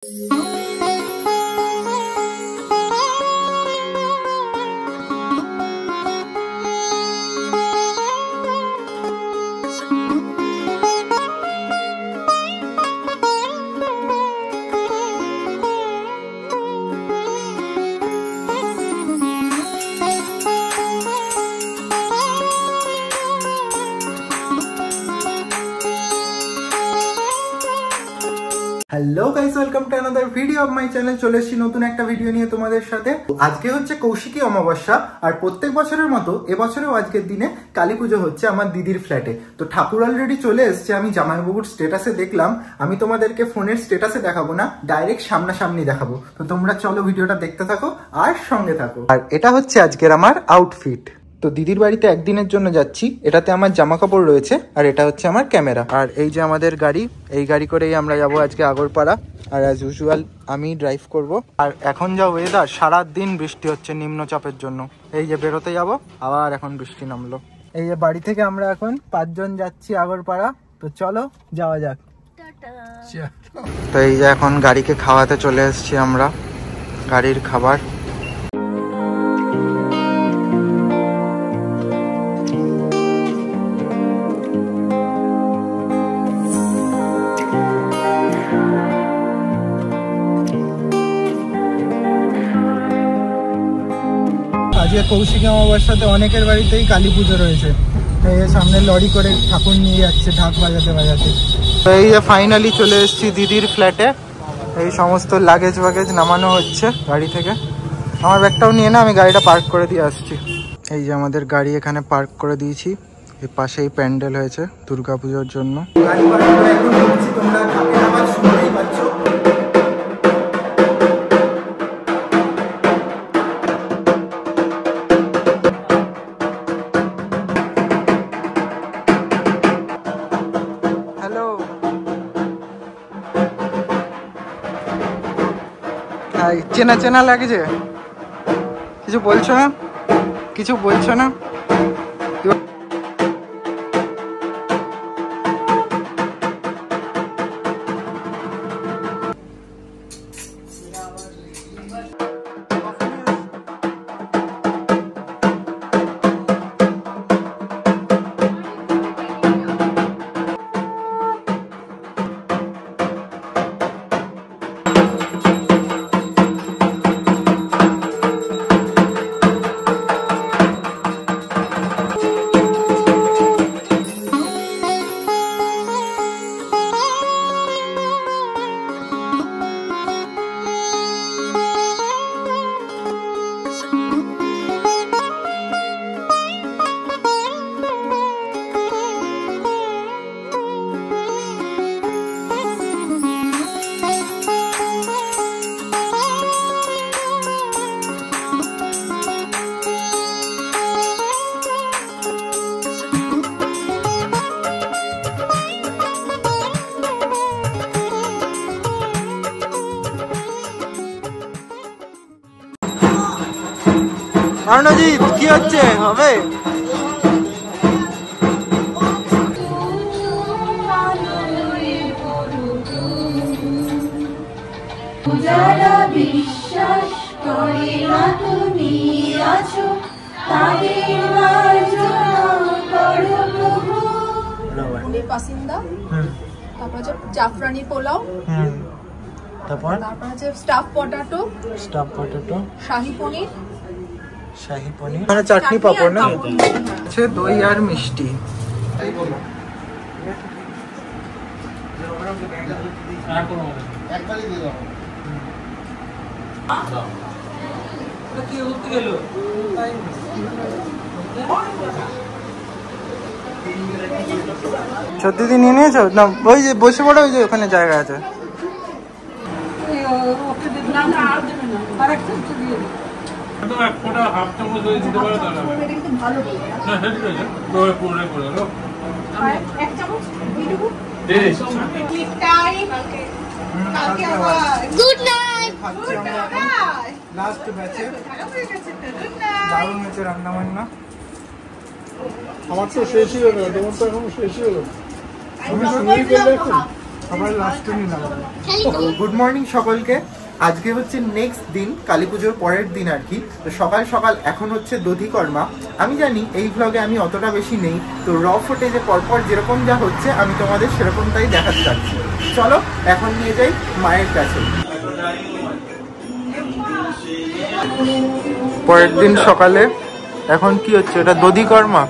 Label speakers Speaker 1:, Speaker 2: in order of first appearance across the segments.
Speaker 1: Hello guys, welcome to another video of my channel. চলে এসেছি নতুন একটা ভিডিও নিয়ে তোমাদের সাথে। আজকে হচ্ছে কৌশিকী অমাবস্যা, আর প্রত্যেক বছরের মতো এবছরেও আজকের দিনে কালী পুজো হচ্ছে আমার দিদির ফ্ল্যাটে। তো ঠাকুর অলরেডি চলে এসেছে। আমি জামাইবাবুর স্ট্যাটাসে দেখলাম। আমি তোমাদেরকে ফোনের স্ট্যাটাসে দেখাবো না, ডাইরেক্ট সামনাসামনি দেখাবো। তো তোমরা চলো ভিডিওটা দেখতে থাকো আর সঙ্গে থাকো। আর এটা হচ্ছে আজকের আমার আউটফিট। তো দিদির বাড়িতে একদিনের জন্য যাচ্ছি। এটাতে আমার জামা কাপড় রয়েছে, আর এটা হচ্ছে আমার ক্যামেরা। আর এই যে আমাদের গাড়ি, এই গাড়ি করেই আমরা যাবো আজকে আগরপাড়া। আর অ্যাজ ইউজুয়াল আমি ড্রাইভ করব। আর এখন যা ওয়েদার, সারাদিন বৃষ্টি হচ্ছে নিম্নচাপের জন্য। এই যে বেরোতে যাব, আবার এখন বৃষ্টি নামলো। এই যে বাড়ি থেকে আমরা এখন 5 জন যাচ্ছি আগরপাড়া। তো চলো যাওয়া যাক। তো এই যে এখন গাড়িকে খাওয়াতে চলে এসেছি আমরা, গাড়ির খাবার। আজকে কৌশিকী অমাবস্যাতে অনেকের বাড়িতেই কালী পুজো রয়েছে। এই সামনে লরি করে ঠাকুর নিয়ে যাচ্ছে ঢাক বাজাতে বাজাতে। তো এই যে ফাইনালি চলে এসেছি দিদির ফ্ল্যাটে। এই সমস্ত লাগেজ বাগেজ নামানো হচ্ছে গাড়ি থেকে। আমার ব্যাগটাও নিয়ে না, আমি গাড়িটা পার্ক করে দিয়ে আসছি। এই যে আমাদের গাড়ি এখানে পার্ক করে দিয়েছি। এই পাশেই প্যান্ডেল হয়েছে দুর্গাপুজোর জন্য। গাড়ি পার্ক করে এখন ঢুকছি, তোমরা ঢাকের আওয়াজ শুনতেই পাচ্ছ। চেনা চেনা লাগছে। কিছু বলছো না? কিছু বলছো না? অর্ণজিৎ, কি হচ্ছে? হবে
Speaker 2: যারা বিশ্বাস করে না তুমি আছো, তাদের মার্জনা করো প্রভু। পাসিন্দা, তারপর হচ্ছে জাফরানি পোলাও,
Speaker 1: তারপর
Speaker 2: হচ্ছে স্টাফ পটাটো, শাহী পনির,
Speaker 1: মানে চাটনি পাপড় না, আছে দই আর মিষ্টি। সত্যি নিয়ে নিয়েছো না? ওই যে বসে পড়ো, ওই যে ওখানে জায়গা আছে। রান্না বান্না
Speaker 3: আমার তো শেষই হলো, তোমার তো এখন শেষই হলো। আমি তো নিয়ে চলে এখন
Speaker 1: গুড মর্নিং সকলকে। আজকে হচ্ছে নেক্সট দিন, কালী পুজোর পরের দিন আর কি। তো সকাল সকাল এখন হচ্ছে দধিকর্মা। আমি জানি এই ভ্লগে আমি অতটা বেশি নেই, তো র ফুটেজে পরপর যেরকম যা হচ্ছে আমি তোমাদের সেরকমটাই দেখাতে চাচ্ছি। চলো এখন নিয়ে যাই মায়ের কাছে। পরের দিন সকালে এখন কি হচ্ছে, এটা দধিকর্মা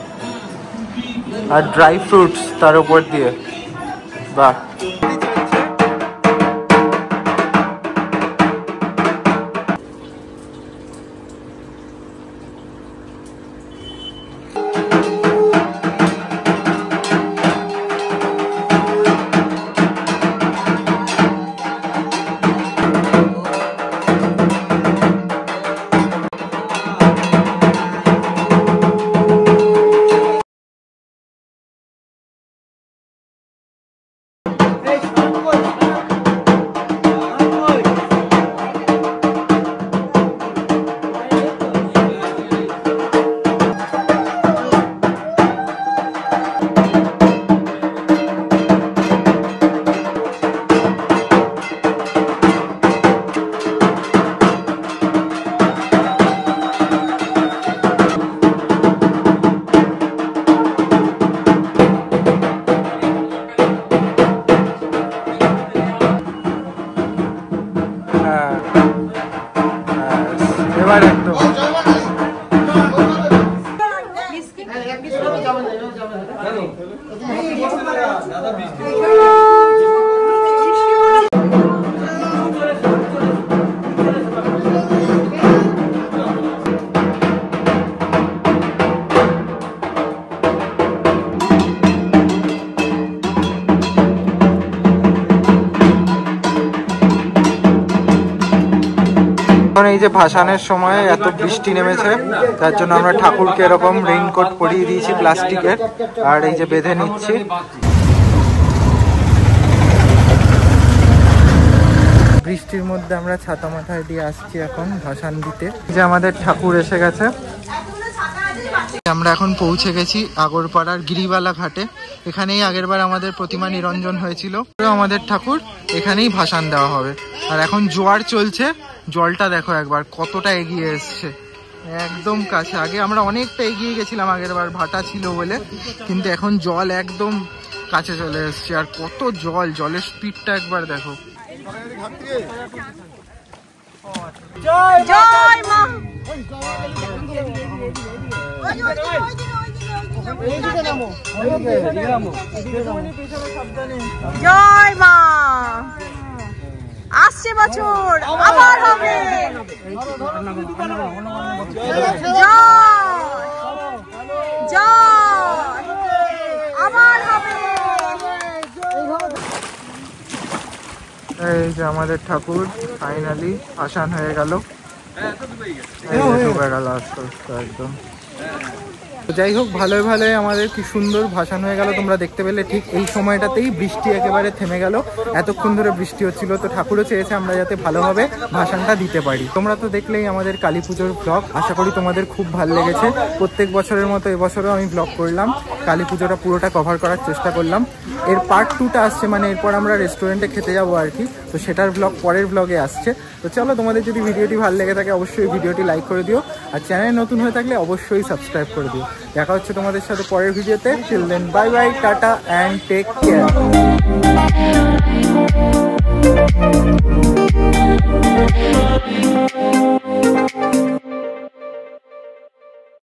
Speaker 1: আর ড্রাই ফ্রুটস তার উপর দিয়ে। বাহ, এবার একদম এই যে ভাসানের সময় এত বৃষ্টি নেমেছে, তার জন্য আমরা ঠাকুরকে এরকম রেইনকোট পরিয়ে দিয়েছি প্লাস্টিকের, আর এই যে বেঁধে নিচ্ছি। বৃষ্টির মধ্যে আমরা ছাতা মাথায় দিয়ে আসছি এখন ভাসান দিতে। যে আমাদের ঠাকুর এসে গেছে, আমরা এখন পৌঁছে গেছি আগরপাড়ার গিরিবালা ঘাটে। এখানেই আগেরবার আমাদের প্রতিমা নিরঞ্জন হয়েছিল। আমাদের ঠাকুর এখানেই ভাসান দেওয়া হবে। আর এখন জোয়ার চলছে, জলটা দেখো একবার কতটা এগিয়ে এসছে, একদম কাছে। আগে আমরা অনেকটা এগিয়ে গেছিলাম আগেরবার, ভাটা ছিল বলে, কিন্তু এখন জল একদম কাছে চলে এসছে। আর কত জল, জলের স্পিডটা একবার দেখো। জয় জয় মা, জয় মা। আসছে বছর আবার হবে। এই যে আমাদের ঠাকুর ফাইনালি ভাসান হয়ে গেল, ডুবে গেল আস্তে আস্তে একদম। যাই হোক, ভালোই ভালোই আমাদের কি সুন্দর ভাসান হয়ে গেল। তোমরা দেখতে পেলে ঠিক এই সময়টাতেই বৃষ্টি একেবারে থেমে গেল। এতক্ষণ ধরে বৃষ্টি হচ্ছিল, তো ঠাকুরও চেয়েছে আমরা যাতে ভালোভাবে ভাসানটা দিতে পারি। তোমরা তো দেখলেই আমাদের কালী পুজোর ব্লগ, আশা করি তোমাদের খুব ভালো লেগেছে। প্রত্যেক বছরের মতো এবছরও আমি ব্লগ করলাম, কালী পুজোটা পুরোটা কভার করার চেষ্টা করলাম। এর পার্ট 2টা আসছে, মানে এরপর আমরা রেস্টুরেন্টে খেতে যাবো আর কি, তো সেটার ব্লগ পরের ব্লগে আসছে। তো চলো, তোমাদের যদি ভিডিওটি ভালো লেগে থাকে অবশ্যই ভিডিওটি লাইক করে দিও, আর চ্যানেল নতুন হয়ে থাকলে অবশ্যই সাবস্ক্রাইব করে দিও। দেখা হচ্ছে তোমাদের সাথে পরের ভিডিওতে। Till then bye bye, tata and take care.